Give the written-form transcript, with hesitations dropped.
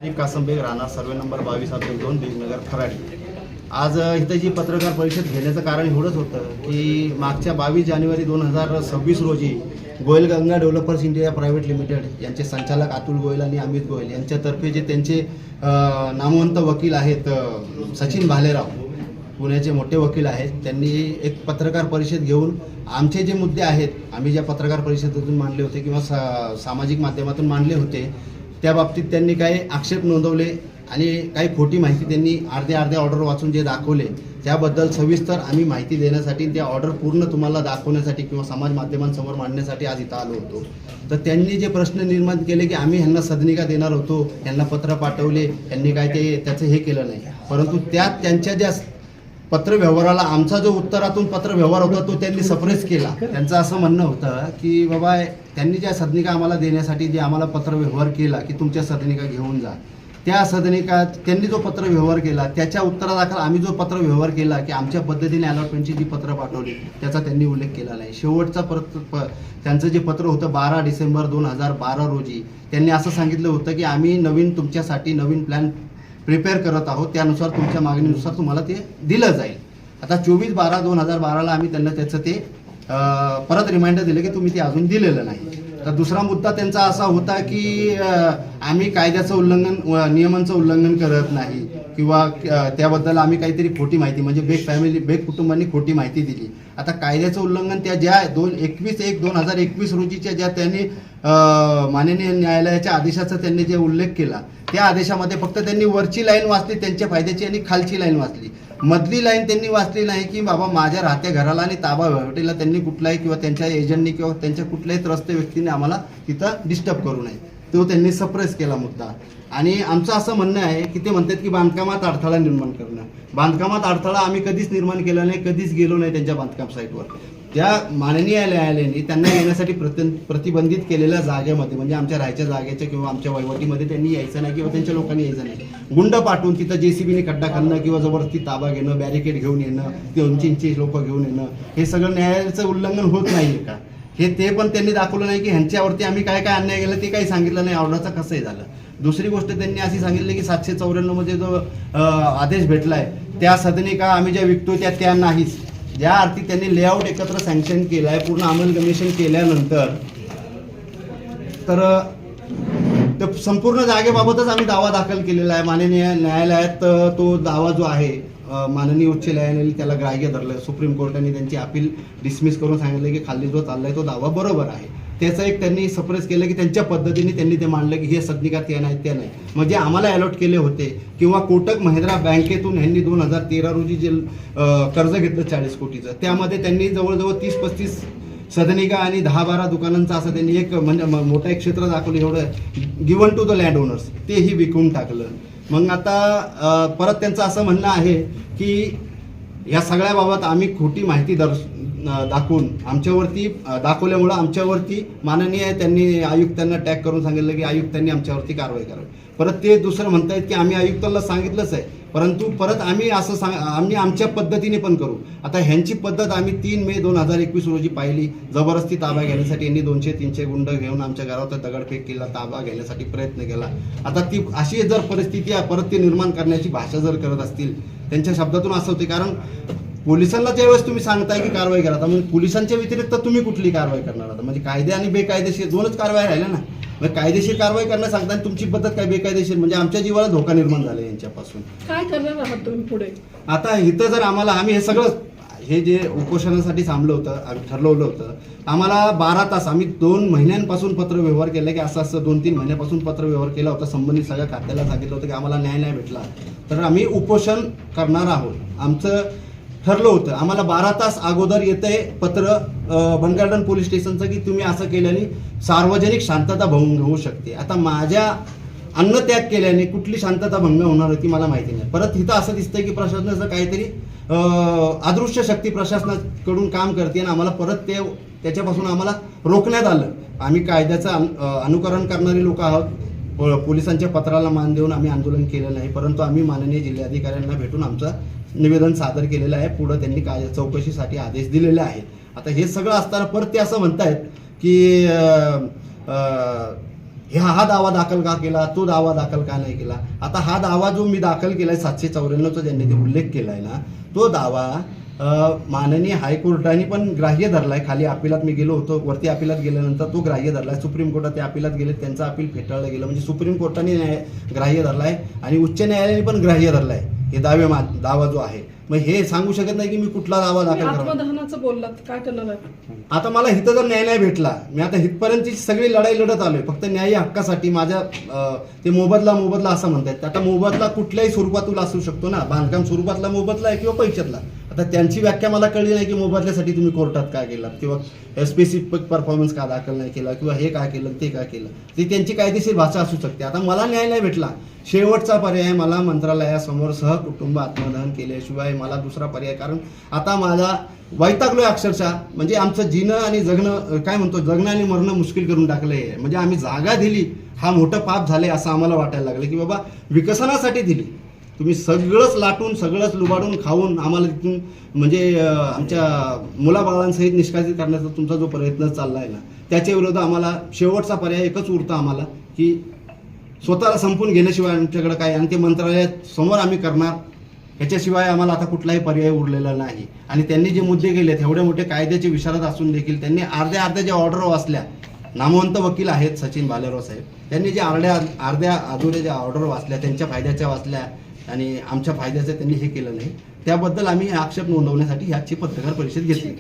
कासंबेग राहणार survey number 22/2 बीजनगर Kharadi. आज इथं जी पत्रकार परिषद घेण्याचं कारण एवढंच होतं की मागच्या 22 जानेवारी 2026 रोजी Goyal Ganga developers India private limited यांचे संचालक अतुल गोयल आणि अमित गोयल यांच्यातर्फे जे त्यांचे नामवंत वकील आहेत सचिन भालेराव, पुण्याचे मोठे वकील आहेत, त्यांनी एक पत्रकार परिषद घेऊन आमचे जे मुद्दे आहेत, आम्ही ज्या पत्रकार परिषदेतून मांडले होते किंवा सामाजिक माध्यमातून मांडले होते, त्या बाबतीत त्यांनी काही आक्षेप नोंदवले आणि काही खोटी माहिती त्यांनी अर्ध्या ऑर्डर वाचून जे दाखवले त्याबद्दल सविस्तर आम्ही माहिती देण्यासाठी, त्या ऑर्डर पूर्ण तुम्हाला दाखवण्यासाठी किंवा समाज माध्यमांसमोर मांडण्यासाठी आज इथं आलो होतो। तर त्यांनी जे प्रश्न निर्माण केले की आम्ही ह्यांना सदनिका देणार होतो, ह्यांना पत्र पाठवले, यांनी काय ते त्याचं हे केलं नाही, परंतु त्यात त्यांच्या ज्या पत्रव्यवहाराला आमचा जो उत्तरातून पत्रव्यवहार होता तो त्यांनी सप्रेस केला। त्यांचं असं म्हणणं होतं की बाबा त्यांनी ज्या सदनिका आम्हाला देण्यासाठी जे आम्हाला पत्रव्यवहार केला की तुमच्या सदनिका घेऊन जा, त्या सदनिका त्यांनी जो पत्रव्यवहार केला त्याच्या उत्तरादाखल आम्ही जो पत्रव्यवहार केला की आमच्या पद्धतीने अलॉटमेंटची जी पत्र पाठवली त्याचा त्यांनी उल्लेख केला नाही। शेवटचा त्यांचं जे पत्र होतं 12 डिसेंबर 2012 रोजी त्यांनी असं सांगितलं होतं की आम्ही तुमच्यासाठी नवीन प्लॅन प्रिपेअर करत आहोत, त्यानुसार तुमच्या मागणीनुसार तुम्हाला ते दिलं जाईल। आता 24/12/2012ला आम्ही त्यांना त्याचं ते परत रिमाइंडर दिले की तुम्ही ते अजून दिलेलं नाही। तर दुसरा मुद्दा त्यांचा असा होता की आम्ही कायद्याचं उल्लंघन, नियमांचं उल्लंघन करत नाही किंवा त्याबद्दल आम्ही काहीतरी खोटी माहिती, म्हणजे बेग कुटुंबांनी खोटी माहिती दिली। आता कायद्याचं उल्लंघन त्या ज्या 21/1/2021 रोजीच्या ज्या त्यांनी माननीय न्यायालयाच्या आदेशाचा त्यांनी जे उल्लेख केला त्या आदेशामध्ये फक्त त्यांनी वरची लाईन वाचली त्यांच्या फायद्याची आणि खालची लाईन वाचली, मधली लाईन त्यांनी वाचली नाही की बाबा माझ्या राहत्या घराला आणि ताबा वहिवटीला त्यांनी कुठलाही किंवा त्यांच्या एजंटनी किंवा त्यांच्या कुठल्याही त्रस्त व्यक्तीने आम्हाला तिथं डिस्टर्ब करू नये, तो त्यांनी सप्रेस केला मुद्दा। आणि आमचं असं म्हणणं आहे की ते म्हणतात की बांधकामात अडथळा निर्माण करणं, बांधकामात अडथळा आम्ही कधीच निर्माण केला नाही, कधीच गेलो नाही त्यांच्या बांधकाम साईटवर। त्या माननीय न्यायालयाने त्यांना येण्यासाठी प्रतिबंधित केलेल्या जागेमध्ये, म्हणजे आमच्या राहायच्या जागेच्या किंवा आमच्या वहिवटीमध्ये त्यांनी यायचं नाही किंवा त्यांच्या लोकांनी यायचं नाही, गुंड पाठवून तिथं JCBने खड्डा खाणं किंवा जबरदस्ती ताबा घेणं, बॅरिकेड घेऊन येणं, 200 लोक घेऊन येणं, हे सगळं न्यायालयाचं उल्लंघन होत नाही का? हे ते पण त्यांनी दाखवलं नाही की ह्यांच्यावरती आम्ही काय काय अन्याय केला ते काही सांगितलं नाही, ऑर्डरचा कसंही झालं। दुसरी गोष्ट त्यांनी अशी सांगितली की 794 मध्ये जो आदेश भेटलाय त्या सदनिका आम्ही ज्या विकतो त्या नाहीच, ज्या अर्थी त्यांनी लेआउट एकत्र सँक्शन केलाय, पूर्ण अंमलगमिशन केल्यानंतर तर संपूर्ण जागेबाबतच आम्ही दावा दाखल केलेला आहे माननीय न्यायालयात। तो दावा जो आहे माननीय उच्च न्यायालयाने त्याला ग्राह्य धरलं, सुप्रीम कोर्टाने त्यांची अपील डिसमिस करून सांगितलं की खाली जो चाललाय तो दावा बरोबर आहे। त्याचं एक त्यांनी सप्रेस केलं की त्यांच्या पद्धतीने त्यांनी ते मांडलं की हे सदनिका त्या नाही, म्हणजे आम्हाला अलॉट केले होते किंवा कोटक महिंद्रा बँकेतून ह्यांनी 2013 रोजी जे कर्ज घेतलं 40 कोटीचं, त्यामध्ये त्यांनी जवळजवळ 30-35 सदनिका आणि 10-12 दुकानांचं असं त्यांनी एक म्हणजे मोठं एक क्षेत्र दाखवलं, एवढं given to the land owners, तेही विकून टाकलं। मग आता परत त्यांचं असं म्हणणं आहे की या सगळ्याबाबत आम्ही खोटी माहिती दाखवून आमच्यावरती दाखवल्यामुळं आमच्यावरती माननीय त्यांनी आयुक्तांना टॅग करून सांगितलं की आयुक्तांनी आमच्यावरती कारवाई करावी। परत ते दुसरं म्हणतायत की आम्ही आयुक्तांना सांगितलंच आहे, परंतु परत आम्ही असं आम्ही आमच्या पद्धतीने पण करू। आता ह्यांची पद्धत आम्ही 3 मे 2021 रोजी पाहिली, जबरदस्ती ताबा घेण्यासाठी यांनी 200-300 गुंड घेऊन आमच्या घरावर दगडफेक केला, ताबा घेण्यासाठी प्रयत्न केला। आता ती अशी जर परिस्थिती आहे, परत ती निर्माण करण्याची भाषा जर करत असतील, त्यांच्या शब्दातून असं होते, कारण पोलिसांना ज्यावेळेस तुम्ही सांगताय की कारवाई करा, म्हणजे पोलिसांच्या व्यतिरिक्त तुम्ही कुठली कारवाई करणार? आता म्हणजे कायदे आणि बेकायदेशीर दोनच कारवाई राहिल्या ना, म्हणजे कायदेशीर कारवाई करणं सांगताना तुमची पद्धत काय बेकायदेशीर, म्हणजे आमच्या जीवाला धोका निर्माण झाला यांच्यापासून। काय करणार आहात तुम्ही पुढे? आता इथं जर आम्हाला आम्ही हे सगळं हे जे उपोषणासाठी थांबलं होतं, आम्ही ठरवलं होतं, आम्हाला 12 तास आम्ही 2 महिन्यांपासून पत्रव्यवहार केला की असं 2-3 महिन्यापासून पत्रव्यवहार केला होता, संबंधित सगळ्या खात्याला सांगितलं होतं की आम्हाला न्याय नाही भेटला तर आम्ही उपोषण करणार आहोत, आमचं ठरलं होतं। आम्हाला 12 तास अगोदर येतंय पत्र बनगार्डन पोलीस स्टेशनचं की तुम्ही असं केल्याने सार्वजनिक शांतता भंग होऊ शकते। आता माझ्या अन्नत्याग केल्याने कुठली शांतता भंग होणार होती मला माहिती नाही। परत इथं असं दिसतंय की प्रशासनाचं काहीतरी अदृश्य शक्ती प्रशासनाकडून काम करते आणि आम्हाला परत त्याच्यापासून आम्हाला रोखण्यात आलं। आम्ही कायद्याचं अनुकरण करणारी लोक आहोत, पोलिसांच्या पत्राला मान देऊन आम्ही आंदोलन केलं नाही, परंतु आम्ही माननीय जिल्हाधिकाऱ्यांना भेटून आमचं निवेदन सादर केलेलं आहे, पुढे त्यांनी चौकशीसाठी आदेश दिलेले आहेत। आता हे सगळं असताना परत ते असं म्हणतायत की हा दावा दाखल का केला, तो दावा दाखल का नाही केला. आता हा दावा जो मी दाखल केलाय 794चा ज्यांनी ते उल्लेख केलाय ना, तो दावा माननीय हायकोर्टाने पण ग्राह्य धरलाय. खाली अपिलात मी गेलो होतो, वरती अपिलात गेल्यानंतर तो ग्राह्य धरलाय. सुप्रीम कोर्टात ते अपिलात गेले, त्यांचं अपील फेटाळलं गेलं. म्हणजे सुप्रीम कोर्टाने ग्राह्य धरलाय आणि उच्च न्यायालयाने पण ग्राह्य धरलाय हे दावा जो आहे. मग हे सांगू शकत नाही की मी कुठला दावा दाखल करा. आत्मदहनाचं बोललात, काय करणार आहे? आता मला इथं जर न्याय नाही भेटला, मी आता इथपर्यंतची सगळी लढाई लढत आलोय फक्त न्यायी हक्कासाठी. माझ्या ते मोबदला असं म्हणतात. आता मोबदला कुठल्याही स्वरूपातून असू शकतो ना, बांधकाम स्वरूपातला मोबदला आहे किंवा पैशातला. आता त्यांची व्याख्या मला कळली नाही की मोबदल्यासाठी तुम्ही कोर्टात काय केलात किंवा स्पेसिफिक परफॉर्मन्स का दाखल नाही केला किंवा हे काय केलं ते काय केलं, ती त्यांची कायदेशीर भाषा असू शकते. आता मला न्याय नाही भेटला, शेवटचा पर्याय मला मंत्रालयासमोर सहकुटुंब आत्मदहन केल्याशिवाय मला दुसरा पर्याय. कारण आता माझा वैतागलोय अक्षरशः. म्हणजे आमचं जिणं आणि जगणं, काय म्हणतो, जगणं आणि मरणं मुश्किल करून टाकलंय. म्हणजे आम्ही जागा दिली हा मोठं पाप झालंय असं आम्हाला वाटायला लागलं की बाबा विकसनासाठी दिली, तुम्ही सगळंच लाटून सगळंच लुबाडून खाऊन आम्हाला तिथून म्हणजे आमच्या मुलाबाळांसहित निष्कासित करण्याचा तुमचा जो प्रयत्न चालला आहे ना, त्याच्या विरोधात आम्हाला शेवटचा पर्याय एकच उरतो आम्हाला की स्वतःला संपून घेण्याशिवाय आमच्याकडे काय, आणि ते मंत्रालयासमोर आम्ही करणार, ह्याच्याशिवाय आम्हाला आता कुठलाही पर्याय उरलेला नाही. आणि त्यांनी जे मुद्दे केलेत, एवढे मोठे कायद्याचे विशारद असून देखील त्यांनी अर्ध्या ज्या ऑर्डर वाचल्या, नामवंत वकील आहेत सचिन भालेराव साहेब, त्यांनी जे अर्ध्या अधुऱ्या ज्या ऑर्डर वाचल्या, त्यांच्या फायद्याच्या वाचल्या आणि आमच्या फायद्याचं त्यांनी हे केलं नाही. त्याबद्दल आम्ही आक्षेप नोंदवण्यासाठी ह्याची पत्रकार परिषद घेतली.